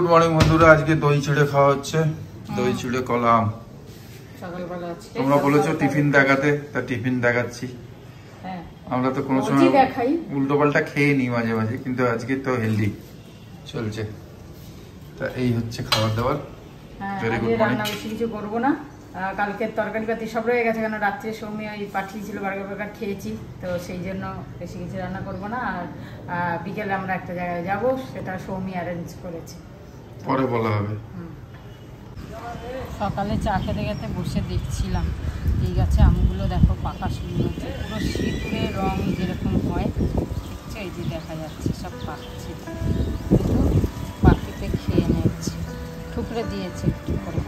Good morning বন্ধুরা, আজকে দই চিড়ে খাওয়া হচ্ছে। দই চিড়ে কলাম সকালবেলা আজকে তোমরা বলেছো টিফিন দেখাতে, তা টিফিন দেখাচ্ছি। আমরা তো কোনো সময় উল্টো পাল্টা খেয়ে নিই মাঝে মাঝে, কিন্তু আজকে তো হেলদি চলছে। তা এই হচ্ছে খাবার দাবার। রান্না বেশি কিছু করবো না, কালকের তরকারি পাতি সব রয়ে গেছে, কেন রাত্রে সৌমি পাঠিয়েছিল বার্গার খেয়েছি, তো সেই জন্য বেশি কিছু রান্না করবো না। আর বিকেলে আমরা একটা জায়গায় যাব, সেটা সৌমি অ্যারেঞ্জ করেছে, পরে বলা হবে। সকালে চা খেতে খেতে বসে দেখছিলাম এই গাছে আমগুলো দেখো পাকা শুরু হয়েছে, পুরো সিঁদুরের রং যেরকম হয় দেখছো, এই যে দেখা যাচ্ছে সব পাকছে, কিন্তু পাখিতে খেয়ে নিচ্ছে, ঠুকরে দিয়েছে একটু করে।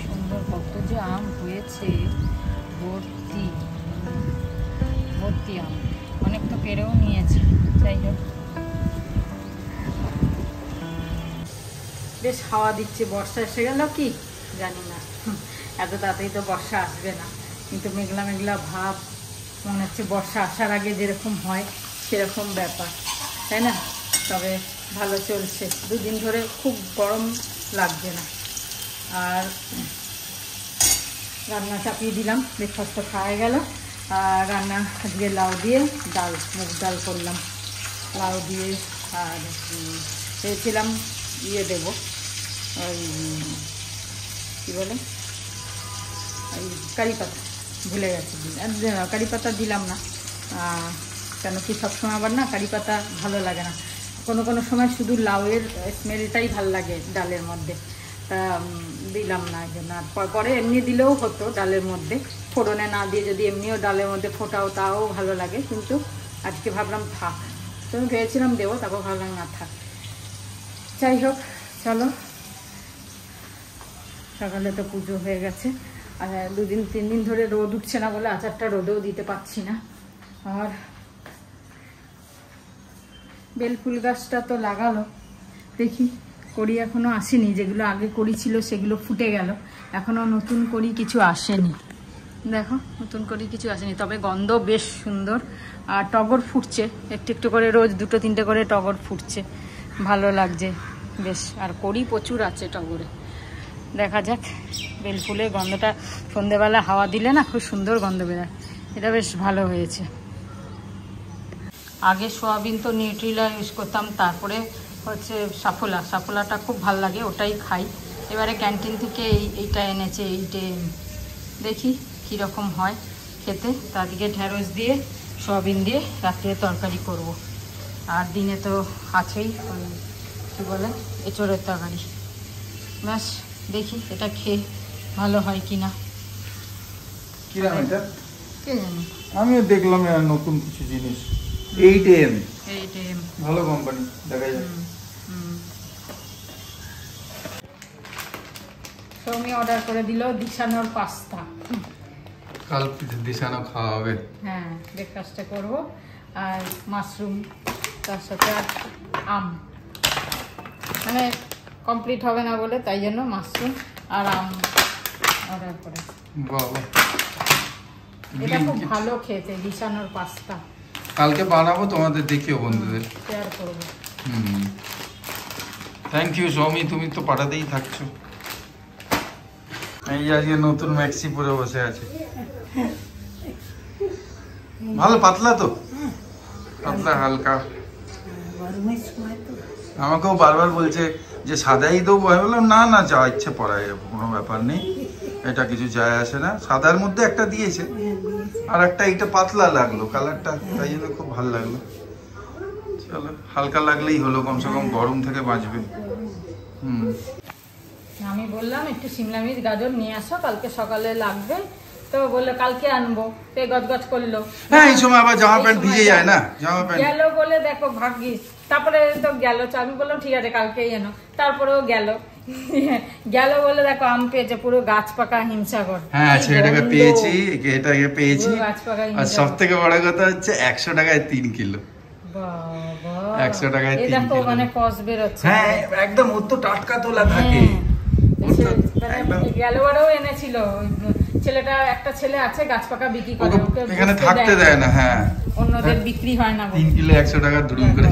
সুন্দর কত যে আম হয়েছে, ভর্তি ভর্তি আম, অনেক তো পেরেও নিয়েছে। যাই হোক, বেশ হাওয়া দিচ্ছে। বর্ষা এসে গেল কি জানি না, এত তাড়াতাড়ি তো বর্ষা আসবে না, কিন্তু মেঘলা মেঘলা ভাব, মনে হচ্ছে বর্ষা আসার আগে যেরকম হয় সেরকম ব্যাপার, তাই না? তবে ভালো চলছে, দুদিন ধরে খুব গরম লাগছে না। আর রান্না চাপিয়ে দিলাম, ব্রেকফাস্টটা খাওয়া গেল। আর রান্না আজকে লাউ দিয়ে ডাল, মুগ ডাল করলাম লাউ দিয়ে। আর ভেবেছিলাম দেবো, ওই কী বলে, ওই কারি পাতা, ভুলে গেছি, কারি পাতা দিলাম না, কেন কি সবসময় আবার না কারি পাতা ভালো লাগে না, কোনো কোনো সময় শুধু লাউয়ের স্মেলটাই ভালো লাগে ডালের মধ্যে, তা দিলাম না এই জন্য। আর পরে এমনি দিলেও হতো ডালের মধ্যে, ফোড়নে না দিয়ে যদি এমনিও ডালের মধ্যে ফোটাও তাও ভালো লাগে, কিন্তু আজকে ভাবলাম থাক, তো আমি ভেবেছিলাম দেবো, তারপর ভাবলাম না থাক। যাই হোক, চলো, সকালে তো পুজো হয়ে গেছে। আর 2-3 দিন ধরে রোদ উঠছে না বলে আচারটা রোদেও দিতে পারছি না। আর বেলফুল গাছটা তো লাগালো, দেখি করি এখনো আসেনি, যেগুলো আগে করি ছিল সেগুলো ফুটে গেল, এখনো নতুন করি কিছু আসেনি। দেখো, নতুন করি কিছু আসেনি, তবে গন্ধ বেশ সুন্দর। আর টগর ফুটছে একটু একটু করে, রোজ 2-3টে করে টগর ফুটছে, ভালো লাগছে বেশ। আর করি প্রচুর আছে টগরে, দেখা যাক। বেলফুলের গন্ধটা সন্ধেবেলা হাওয়া দিলে না খুব সুন্দর গন্ধ বেরোয়, এটা বেশ ভালো হয়েছে। আগে সোয়াবিন তো নিউট্রিলা ইউজ করতাম, তারপরে হচ্ছে সাফোলাটা খুব ভালো লাগে, ওটাই খাই। এবারে ক্যান্টিন থেকে এইটা এনেছে, এইটে দেখি কীরকম হয় খেতে। তাদিকে ঢেঁড়স দিয়ে সোয়াবিন দিয়ে রাত্রে তরকারি করব। আর দিনে তো আছেই কী বলে এঁচোড়ের তরকারি, ব্যাস দেখি এটা খেয়ে ভালো হয় কিনা। কিরাম এটা কে জানি, আমিও দেখলাম নতুন কিছু জিনিস। 8M ভালো কোম্পানি, দেখা যায়। সৌমি অর্ডার করে দিল দিশানোর পাস্তা, কাল দিশানো খাওয়া হবে। হ্যাঁ, ব্রেকফাস্টে করবো। আর মাশরুম, তার সাথে আর আম, মানে কমপ্লিট হবে না বলে তাই জন্য মাশরুম আর আম অর্ডার করে। বাবা, এটা খুব ভালো খেতে, দিশানোর পাস্তা। কালকে বানাবো, তোমাদের দেখিও বন্ধুদের শেয়ার করবো। থ্যাংক ইউ সৌমি, তুমি তো পাঠাতেই থাকছো। এই আজকে নতুন ম্যাক্সি পরে বসে আছে, ভালো পাতলা, তো পাতলা হালকা। আমাকেও বারবার বলছে যে সাদাই দেবো, আমি বললাম না না, যা ইচ্ছে পরাই, কোনো ব্যাপার নেই, এটা কিছু যায় আসে না। সাদার মধ্যে একটা দিয়েছে, আর একটা এইটা পাতলা লাগলো কালারটা, তাই জন্য খুব ভালো লাগলো। চলো, হালকা লাগলেই হলো, কমসে কম গরম থেকে বাঁচবে। আমি বললাম একটু শিমলা মির্চ গাজর নিয়ে আসো, কালকে সকালে লাগবে, তো বললো কালকে আনবো, সে গজগজ করলো। হ্যাঁ, এই সময় আবার জামা প্যান্ট ভিজে যায় না, জামা প্যান্ট গেল বলে দেখো ভাগ্যিস, তারপরে তো গেল, আমি বললাম ঠিক আছে কালকেই এনো, তারপরেও গেল বলে দেখো আম পেয়েছে, পুরো গাছ পাকা হিমসাগর। হ্যাঁ, ছেলেটাকে পেয়েছি, এটাকে পেয়েছি। গাছ পাকা, আর সব থেকে বড় কথা হচ্ছে 100 টাকায় 3 কিলো। বাবা, 100 টাকায় 3 কিলো, দেখো মানে কস বের হচ্ছে। হ্যাঁ, একদম ও তো টাটকা তোলা থাকে। গেলবারেও এনেছিল, ছেলেটা, একটা ছেলে আছে গাছ পাকা বিক্রি করে, ওকে এখানে থাকতে দেয় না। হ্যাঁ, অন্যদের বিক্রি হয় না, 3 কিলো 100 টাকা দুরুম করে।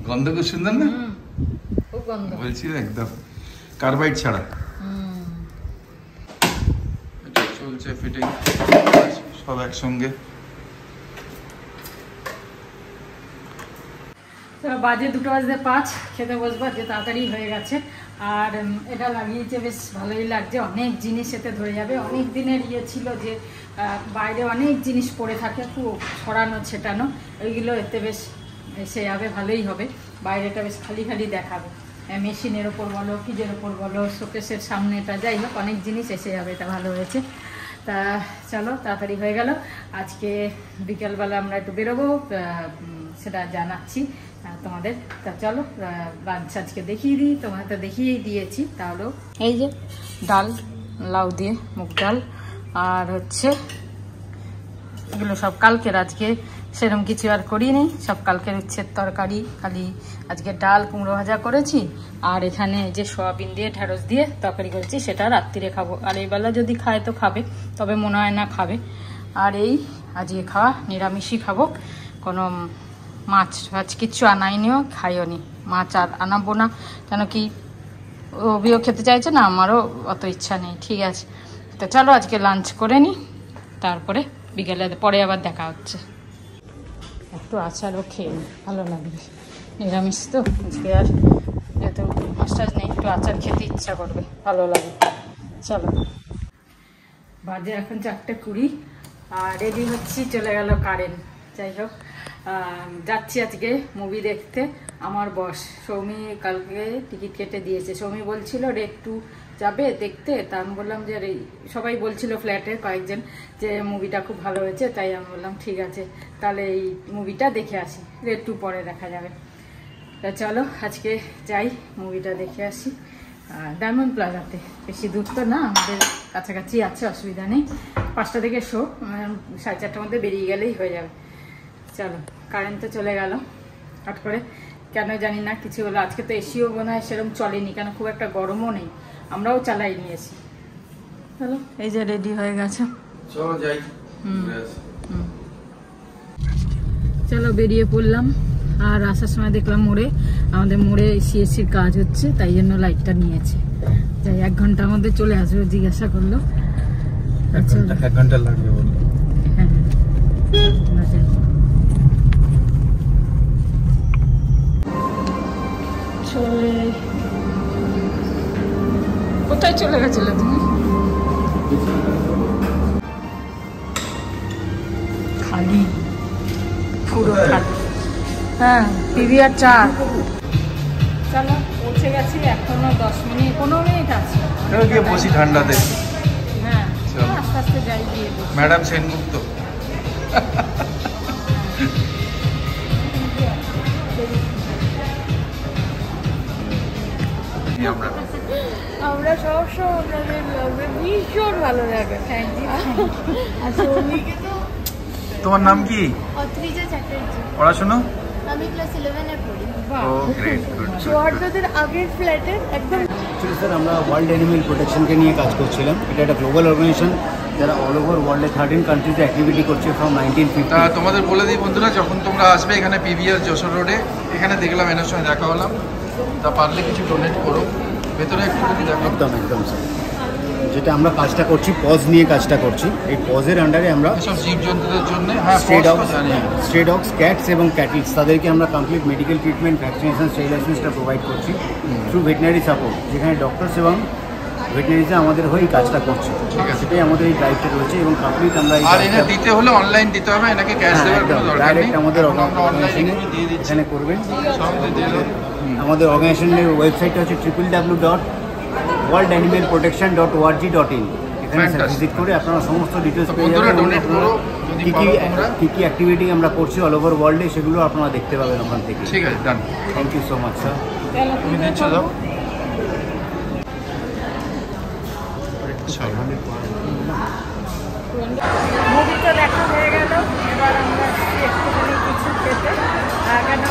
গন্ধ খুব সুন্দর না? খুব গন্ধ বলছি একদম কার্বাইড ছাড়া। এটা চলছে ফিটিং সব একসঙ্গে। বাজে 2:05, খেতে বসবো, যে তাড়াতাড়ি হয়ে গেছে। আর এটা লাগিয়েছে, বেশ ভালোই লাগছে। অনেক জিনিস এতে ধরে যাবে। অনেক দিনের ইয়ে ছিল যে বাইরে অনেক জিনিস পড়ে থাকে, খুব ছড়ানো ছেটানো, ওইগুলো এতে বেশ এসে যাবে, ভালোই হবে। বাইরেটা বেশ খালি খালি দেখাবে, মেশিনের ওপর বলো, ফ্রিজের ওপর বলো, শোকেসের সামনেটা, যাই হোক অনেক জিনিস এসে যাবে। এটা ভালো হয়েছে। তা চলো, তাড়াতাড়ি হয়ে গেল। আজকে বিকেলবেলা আমরা একটু বেরোবো, সেটা জানাচ্ছি তোমাদের। তা চলো, লাঞ্চ আজকে দেখিয়ে দিই, তোমাদের তো দেখিয়েই দিয়েছি। তাহলেও এই যে ডাল, লাউ দিয়ে মুগ ডাল, আর হচ্ছে এগুলো সব কালকের, আজকে সেরকম কিছু আর করিনি, সব কালকের উচ্ছের তরকারি। খালি আজকে ডাল কুমড়ো ভাজা করেছি, আর এখানে যে সয়াবিন দিয়ে ঢেঁড়স দিয়ে তরকারি করেছি, সেটা রাত্রিরে খাবো। আর এই বেলা যদি খায় তো খাবে, তবে মনে হয় না খাবে। আর এই আজকে খাওয়া নিরামিষই খাবো, কোনো মাছ ফাছ কিচ্ছু আনাইনিও, খাইও নি। মাছ আর আনাবো না, কেন কি ওবিও খেতে চাইছে না, আমারও অত ইচ্ছা নেই। ঠিক আছে, তো চলো আজকে লাঞ্চ করে নিই, তারপরে বিকেলে পরে আবার দেখা হচ্ছে। একটু আচারও খেয়ে নিই, ভালো লাগবে। নিরামিষ তো আজকে, আর যেহেতু মাছ টাছ নেই, একটু আচার খেতে ইচ্ছা করবে, ভালো লাগে। চলো, বাজে এখন 4:20, আর রেডি হচ্ছি, চলে গেল কারেন্ট। যাই হোক, যাচ্ছি আজকে মুভি দেখতে। আমার বস সৌমি কালকে টিকিট কেটে দিয়েছে। সৌমি বলছিল রেড 2 যাবে দেখতে, তা আমি বললাম যে সবাই বলছিল ফ্ল্যাটের কয়েকজন যে মুভিটা খুব ভালো হয়েছে, তাই আমি বললাম ঠিক আছে, তাহলে এই মুভিটা দেখে আসি, রেড 2 পরে দেখা যাবে। তা চলো আজকে যাই, মুভিটা দেখে আসি। ডায়মন্ড প্লাজাতে, বেশি দূর তো না, আমাদের কাছাকাছি আছে, অসুবিধা নেই। 5টা থেকে শো, 4:30টার মধ্যে বেরিয়ে গেলেই হয়ে যাবে। চলো, কারেন্ট তো চলে গেল হট করে, কেন জানি না, কিছু হলো। আজকে তো এসিও মনে হয় সেরকম চলেনি, কেন খুব একটা গরমও নেই, আমরাও চালাই নিয়েছি। চলো, এই যে রেডি হয়ে গেছে, চলো যাই। চলো বেরিয়ে পড়লাম। আর আসার সময় দেখলাম আমাদের মোড়ে সিএসসির কাজ হচ্ছে, তাই জন্য লাইটটা নিয়েছে। যাই, 1 ঘন্টার মধ্যে চলে আসবে, জিজ্ঞাসা করলো। 1 ঘন্টা লাগবে বললো। হ্যাঁ, কোথায় চলে গেছিলে তুমি? খালি, পুরো খালি। হ্যাঁ, পিভিআর 4। চলো, পৌঁছে গেছি, এখনো 10 মিনিট 15 মিনিট আছে। গিয়ে বসি ঠান্ডাতে। হ্যাঁ, আস্তে আস্তে যাই, গিয়ে ম্যাডাম সেনগুপ্ত। আমরা সবসময় ভীষণ ভালো লাগে। তোমার নাম কি? অত্রিজা চ্যাটার্জি। পড়াশোনা? আমি ক্লাস 11 এ পড়ি। ও গ্রেট, গুড। জোয়ারদাদের আগের ফ্ল্যাটে একদম। স্যার, আমরা ওয়ার্ল্ড অ্যানিমেল প্রোটেকশনকে নিয়ে কাজ করছিলাম। এটা একটা গ্লোবাল অর্গানাইজেশন যারা অল ওভার ওয়ার্ল্ডে 13 কান্ট্রিতে অ্যাক্টিভিটি করছে ফ্রম 1950। তা তোমাদের বলে দিই বন্ধুরা, যখন তোমরা আসবে এখানে পিভিআর যশোর রোডে, এখানে দেখলাম এনার সঙ্গে দেখা হলাম, তা পারলে কিছু ডোনেট করো। ভেতরে একটু যদি দেখো। একদম স্যার, যেটা আমরা কাজটা করছি, পজ নিয়ে কাজটা করছি। এই পজের আন্ডারে আমরা এসব জীবজন্তুদের জন্য স্ট্রে ডগস, ক্যাটস এবং ক্যাটলস, তাদেরকে আমরা কমপ্লিট মেডিকেল ট্রিটমেন্ট, ভ্যাকসিনেশন, স্টেরিলাইজেশনটা প্রোভাইড করছি থ্রু ভেটেনারি সাপোর্ট, যেখানে ডক্টরস এবং ভেটেনারিজরা আমাদের হয়েই কাজটা করছে। ঠিক আছে, সেটাই আমাদের এই দায়িত্ব রয়েছে এবং কমপ্লিট আমরা আর এনে দিতে হলে অনলাইন দিতে হবে, এনাকে ক্যাশ দেওয়ার কোনো দরকার নেই। আমাদের অনলাইনে দিয়ে দিচ্ছি, এখানে করবেন। সব দিয়ে দাও। আমাদের অর্গানাইজেশনের ওয়েবসাইটটা হচ্ছে www.worldanimalprotection.org.in। এখানে ভিজিট করে আপনারা সমস্ত ডিটেলস পেয়ে যাবেন। কী কী অ্যাক্টিভিটি আমরা করছি অল ওভার ওয়ার্ল্ডে, সেগুলো আপনারা দেখতে পাবেন ওখান থেকে। ঠিক আছে, done. Thank you so much sir. তুমি দিচ্ছ দাও। মুভিটা দেখা হয়ে গেল, এবার আমরা একটুখানি কিছু খেতে, কেন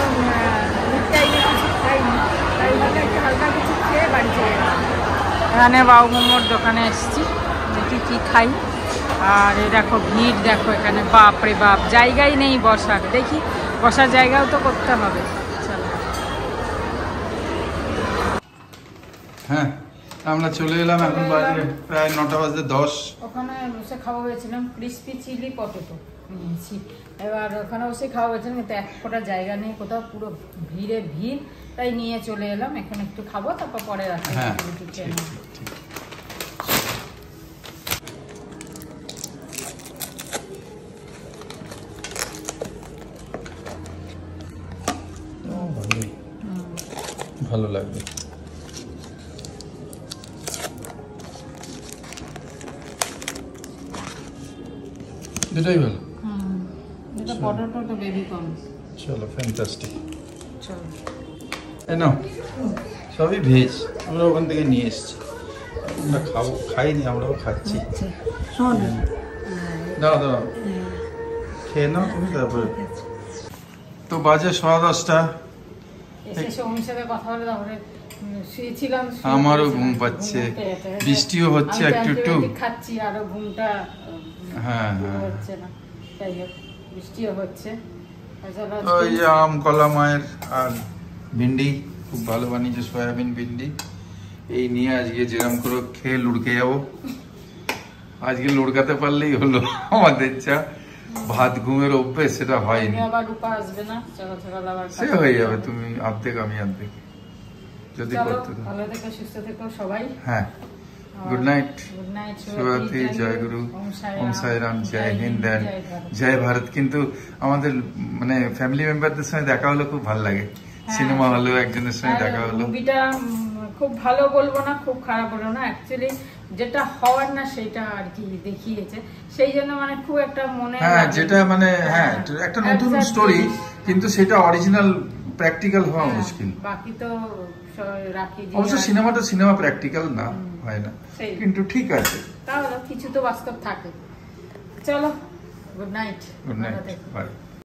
টাইমে কিছু খাইনি, তাই ভাবে একটু হালকা কিছু খেয়ে বাড়ি চলে গেলাম। এখানে বাউ মোমোর দোকানে এসেছি, দেখি কি খাই। আর এ দেখো ভিড়, দেখো এখানে, বাপ রে বাপ, জায়গাই নেই বসার। দেখি বসার জায়গাও তো করতে হবে। চলো, হ্যাঁ আমরা চলে এলাম, এখন বাজে প্রায় 9টা বাজে 10। ওখানে বসে খাওয়া হয়েছিলাম, ক্রিসপি চিলি পটেটো নিয়েছি। এবার ওখানে বসে খাওয়া হয়েছিলাম, কিন্তু এক ফোঁটা জায়গা নেই কোথাও, পুরো ভিড়ে ভিড়, তাই নিয়ে চলে এলাম। এখন একটু খাবো, তারপর পরে রাখি। হ্যাঁ ভালো লাগবে। দুটাই ভালো। এটা পটেটো তো বেবি কর্ন। চলো ফ্যান্টাস্টিক। চলো না সবই ভেজ, আমরা ওখান থেকে নিয়ে এসেছি। আমরা খাইনি, আমরাও খাচ্ছি। দাও দাও খেয়ে নাও তুমি, তারপরে। তো বাজে 10:15। এসে সৌমির সাথে কথা বলে তারপরে শুয়েছিলাম। আমারও ঘুম পাচ্ছে, বৃষ্টিও হচ্ছে একটু একটু। খাচ্ছি আরো ঘুমটা হ্যাঁ হচ্ছে না, যাই হোক বৃষ্টিও হচ্ছে। ওই যে আম কলা মায়ের আর ভিন্ডি খুব ভালো বানিয়েছে, সয়াবিন ভিন্ডি। এই নিয়ে আজকে যেরকম করে খেয়ে লুড়কে যাবো। আজকে লুড়কাতে পারলেই হলো আমাদের যা ভাত ঘুমের অভ্যেস, সেটা হয়নি। আবার রূপা আসবে না, সে হয়ে যাবে, তুমি অর্ধেক আমি অর্ধেক যদি করতে। ভালো থেকো, সুস্থ থেকো সবাই। হ্যাঁ গুড নাইট, গুড নাইট, শুভরাত্রি, জয় গুরু, ওম সাই রাম, জয় হিন্দ এন্ড জয় ভারত। কিন্তু আমাদের মানে ফ্যামিলি মেম্বারদের সঙ্গে দেখা হলো, খুব ভালো লাগে। সিনেমা হলেও একজনের সঙ্গে দেখা হলো। মুভিটা খুব ভালো বলবো না, খুব খারাপ বলবো না, অ্যাকচুয়ালি যেটা হওয়ার না সেটা আর কি দেখিয়েছে, সেই জন্য মানে খুব একটা মনে। হ্যাঁ যেটা মানে হ্যাঁ একটা নতুন স্টোরি, কিন্তু সেটা অরিজিনাল প্র্যাকটিক্যাল হওয়া মুশকিল। বাকি তো রাখি। অবশ্য সিনেমা প্র্যাকটিক্যাল না, হয় না, কিন্তু ঠিক আছে, তাহলে কিছু তো বাস্তব থাকে। চলো good night, good night, by.